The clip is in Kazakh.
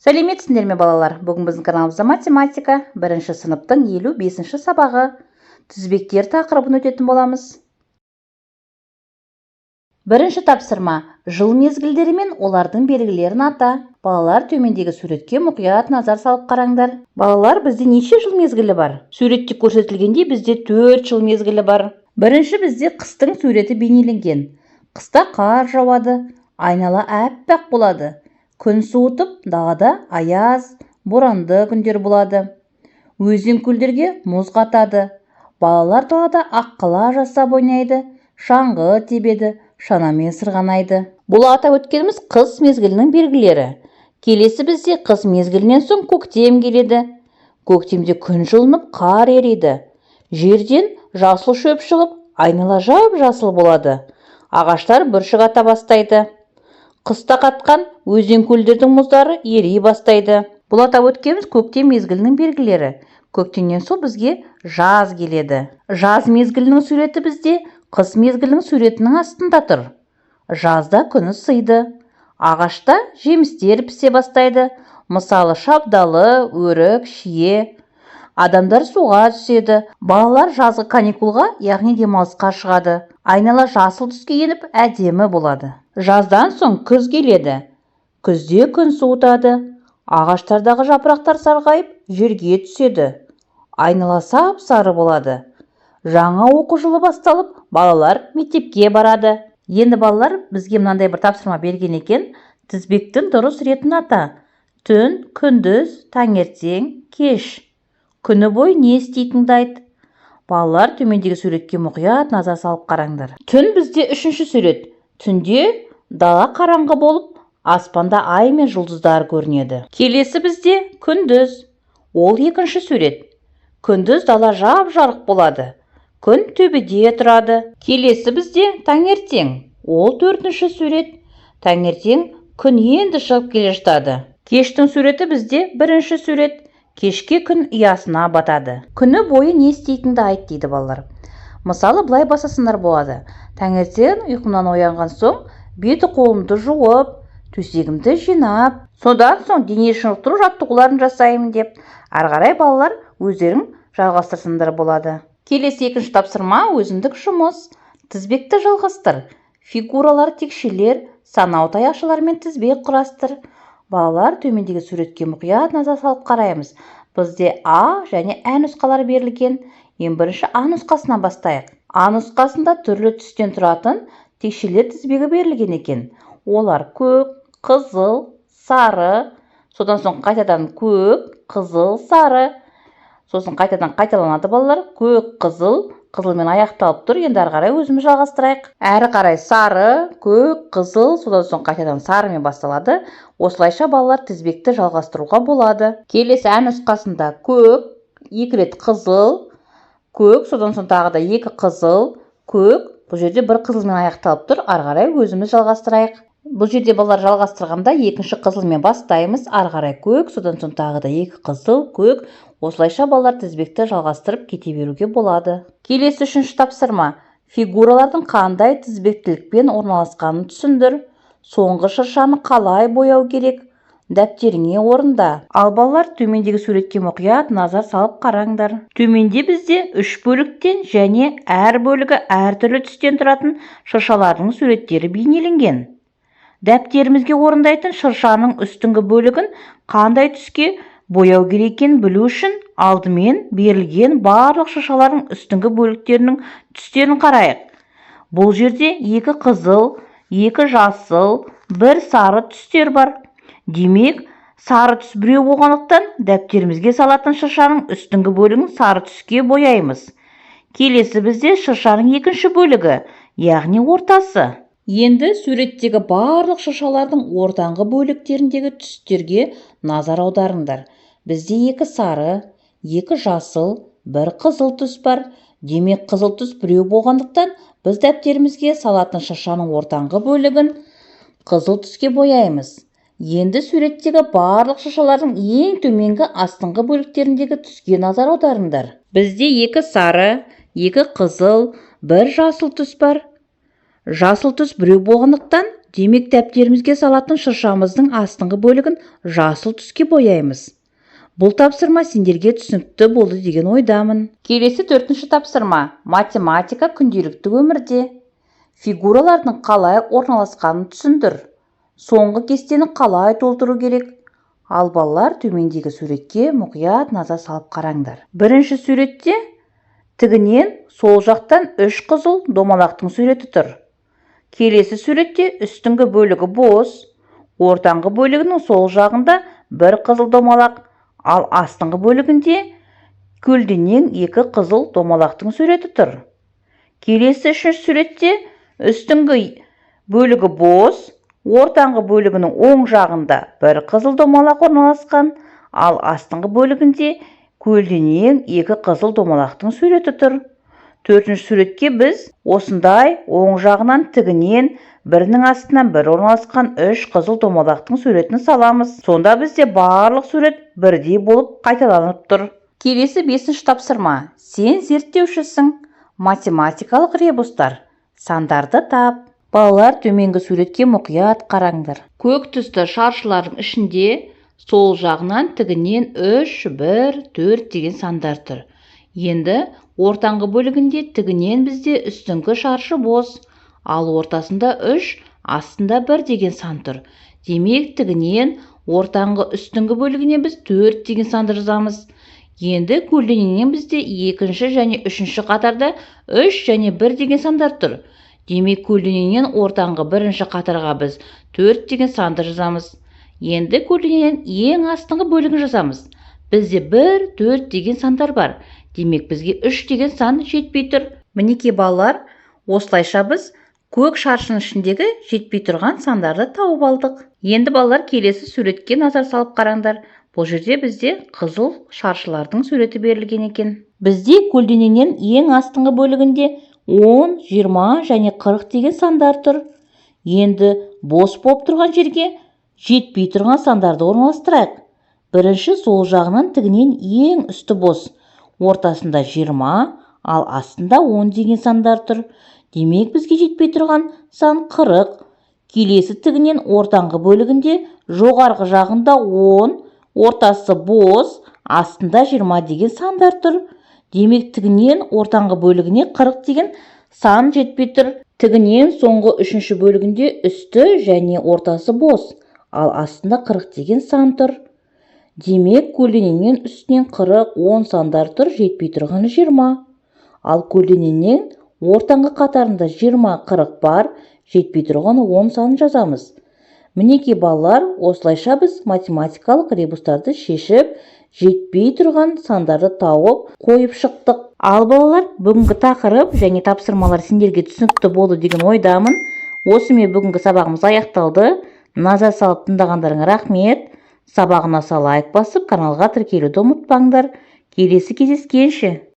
Сәлеметсіңдер ме балалар? Бүгін біздің каналымызда математика 1-ші сыныптың 55-ші сабағы тізбектер тақырыбын өтетін боламыз. Бірінші тапсырма. Жыл мезгілдері мен олардың белгілерін ата. Балалар, төмендегі суретке мұқият назар салып қараңдар. Балалар, бізде неше жыл мезгілі бар? Суретте көрсетілгендей бізде 4 жыл мезгілі бар. Бірінші бізде қыстың суреті бейнеленген. Қыста қар жауады, айнала әппақ болады. Күн суытып, далада аяз, боранды күндер болады. Өзен көлдерге мұз қатады. Балалар далада аққала жасап ойнайды, шаңғы тебеді, шанамен сырғанайды. Бұл атап өткеніміз қыс мезгілінің белгілері. Келесі бізде қыс мезгілінен соң көктем келеді. Көктемде күн жылынып, қар ериді. Жерден жасыл шөп шығып, айнала жап-жасыл болады. Ағаштар бүршік ата бастайды. Қыста қатқан өзен көлдердің мұздары ери бастайды. Бұл атап өткеніміз көктем мезгілінің белгілері. Көктемнен соң бізге жаз келеді. Жаз мезгілінің суреті бізде қыс мезгілінің суретінің астында тұр. Жазда күн ысиды. Ағашта жемістер пісе бастайды. Мысалы шабдалы, өрік, шие. Адамдар суға түседі. Балалар жазғы каникулға, яғни демалысқа шығады. Айнала жасыл түске еніп, әдемі болады. Жаздан соң күз келеді. Күзде күн суытады. Ағаштардағы жапырақтар сарғайып, жерге түседі. Айнала сап-сары болады. Жаңа оқу жылы басталып, балалар мектепке барады. Енді балалар, бізге мынандай бір тапсырма берген екен. Тізбектің дұрыс ретін ата. Түн, күндіз, таңертең, кеш. Күні бойы не істейтініңді айт. Балалар, төмендегі суретке мұқият назар салып қараңдар. Түн бізде 3-ші сурет. Түнде дала қараңғы болып, аспанда ай мен жұлдыздар көрінеді. Келесі бізде күндіз. Ол 2-ші сурет. Күндіз дала жап-жарық болады. Күн төбеде тұрады. Келесі бізде таңертең. Ол 4-ші сурет. Таңертең күн енді шығып келе жатады. Кештің суреті бізде 1-ші сурет. Кешке күн ұясына батады. Күні бойы не істейтінді айт дейді балалар. Мысалы, былай басасындар болады. Таңертең ұйқымнан оянған соң, беті қолымды жуып, төсегімді жинап, содан соң дене шынықтыру жаттығуларын жасаймын деп. Ары қарай балалар өздерің жалғастырсындар болады. Келесі 2-ші тапсырма өзіндік жұмыс. Тізбекті жалғастыр. Фигуралар, текшелер, санау таяқшалармен тізбек құрастыр. Балалар, төмендегі суретке мұқият назар салып қараймыз. Бізде А және Ә нұсқалар берілген. Ең бірінші А нұсқасынан бастайық. А нұсқасында түрлі түстен тұратын текшелер тізбегі берілген екен. Олар көк, қызыл, сары, содан соң қайтадан көк, қызыл, сары. Сосын қайтадан қайталанады балалар. Көк, қызыл, қызылмен аяқталып тұр. Енді ары қарай өзіміз жалғастырайық. Әрі қарай сары, көк, қызыл, содан соң қайтадан сарымен басталады. Осылайша балалар тізбекті жалғастыруға болады. Келесі Ә нұсқасында көк, 2 рет қызыл, көк, содан соң тағы да 2 қызыл, көк. Бұл жерде бір қызылмен аяқталып тұр. Ары қарай өзіміз жалғастырайық. Бұл жерде балалар жалғастырғанда 2-ші қызылмен бастаймыз. Ары қарай көк, содан соң тағы да 2 қызыл, көк. Осылайша балалар тізбекті жалғастырып кете беруге болады. Келесі 3-ші тапсырма. Фигуралардың қандай тізбектілікпен орналасқанын түсіндір. Соңғы шыршаны қалай бояу керек? Дәптеріңе орында. Ал балалар, төмендегі суретке мұқият назар салып қараңдар. Төменде бізде 3 бөліктен және әр бөлігі әртүрлі түстен тұратын шыршалардың суреттері бейнеленген. Дәптерімізге орындайтын шыршаның үстіңгі бөлігін қандай түске бояу керек екенін білу үшін алдымен берілген барлық шыршалардың үстіңгі бөліктерінің түстерін қарайық. Бұл жерде 2 қызыл, 2 жасыл, 1 сары түстер бар. Демек, сары түс біреу болғандықтан дәптерімізге салатын шыршаның үстіңгі бөлігін сары түске бояймыз. Келесі бізде шыршаның 2-ші бөлігі, яғни ортасы. Енді суреттегі барлық шыршалардың ортаңғы бөліктеріндегі түстерге назар аударыңдар. Бізде 2 сары, 2 жасыл, 1 қызыл түс бар. Демек, қызыл түс біреу болғандықтан біз дәптерімізге салатын шыршаның ортаңғы бөлігін қызыл түске бояймыз. Енді суреттегі барлық шыршалардың ең төменгі астыңғы бөліктеріндегі түске назар аударыңдар. Бізде 2 сары, 2 қызыл, 1 жасыл түс бар. Жасыл түс біреу болғандықтан Демек дәптерімізге салатын шыршамыздың астыңғы бөлігін жасыл түске бояймыз. Бұл тапсырма сендерге түсінікті болды деген ойдамын. Келесі 4-ші тапсырма. Математика күнделікті өмірде. Фигуралардың қалай орналасқанын түсіндір. Соңғы кестені қалай толтыру керек? Ал балалар төмендегі суретке мұқият назар салып қараңдар. Бірінші суретте тігінен сол жақтан 3 қызыл домалақтың суреті тұр. Келесі суретте үстіңгі бөлігі бос, ортаңғы бөлігінің сол жағында бір қызыл домалақ, ал астыңғы бөлігінде көлденең 2 қызыл домалақтың суреті тұр. Келесі 3-ші суретте үстіңгі бөлігі бос, ортаңғы бөлігінің оң жағында бір қызыл домалақ орналасқан, ал астыңғы бөлігінде көлденең 2 қызыл домалақтың суреті тұр. 4-ші суретке біз осындай оң жағынан тігінен бірінің астынан бір орналасқан 3 қызыл домалақтың суретін саламыз. Сонда бізде барлық сурет бірдей болып қайталанып тұр. Келесі 5-ші тапсырма. Сен зерттеушісің. Математикалық ребустар. Сандарды тап. Балалар төменгі суретке мұқият қараңдар. Көк түсті шаршылардың ішінде сол жағынан тігінен 3, 1, 4 деген сандар тұр. Енді ортаңғы бөлігінде тігінен бізде үстіңгі шаршы бос, ал ортасында 3, астында 1 деген сан тұр. Демек тігінен ортаңғы үстіңгі бөлігіне біз 4 деген санды жазамыз. Енді көлденеңнен бізде 2-ші және 3-ші қатарда 3 және 1 деген сандар тұр. Демек көлденеңнен ортаңғы 1-ші қатарға біз 4 деген санды жазамыз. Енді көлденеңнен ең астыңғы бөлігін жазамыз. Бізде 1, 4 деген сандар бар. Демек бізге 3 деген сан жетпей тұр. Мінекей балалар, осылайша біз көк шаршының ішіндегі жетпей тұрған сандарды тауып алдық. Енді балалар келесі суретке назар салып қараңдар. Бұл жерде бізде қызыл шаршылардың суреті берілген екен. Бізде көлденеңнен ең астыңғы бөлігінде 10, 20 және 40 деген сандар тұр. Енді бос болып тұрған жерге жетпей тұрған сандарды орналастырайық. Бірінші сол жағынан тігінен ең үсті бос, ортасында 20, ал астында 10 деген сандар тұр. Демек бізге жетпей тұрған сан 40. Келесі тігінен ортаңғы бөлігінде жоғарғы жағында 10, ортасы бос, астында 20 деген сандар тұр. Демек тігінен ортаңғы бөлігіне 40 деген сан жетпей тұр. Тігінен соңғы 3-ші бөлігінде үсті және ортасы бос, ал астында 40 деген сан тұр. Демек көлденеңнен үстінен 40, 10 сандар тұр, жетпей тұрғаны 20. Ал көлденеңнен ортаңғы қатарында 20, 40 бар, жетпей тұрғаны 10 санын жазамыз. Мінекей балалар, осылайша біз математикалық ребустарды шешіп, жетпей тұрған сандарды тауып қойып шықтық. Ал балалар, бүгінгі тақырып және тапсырмалар сендерге түсінікті болды деген ойдамын. Осымен бүгінгі сабағымыз аяқталды. Назар салып тыңдағандарыңа рахмет. Сабағына лайк басып, каналға тіркелуді ұмытпаңдар. Келесі кездескенше.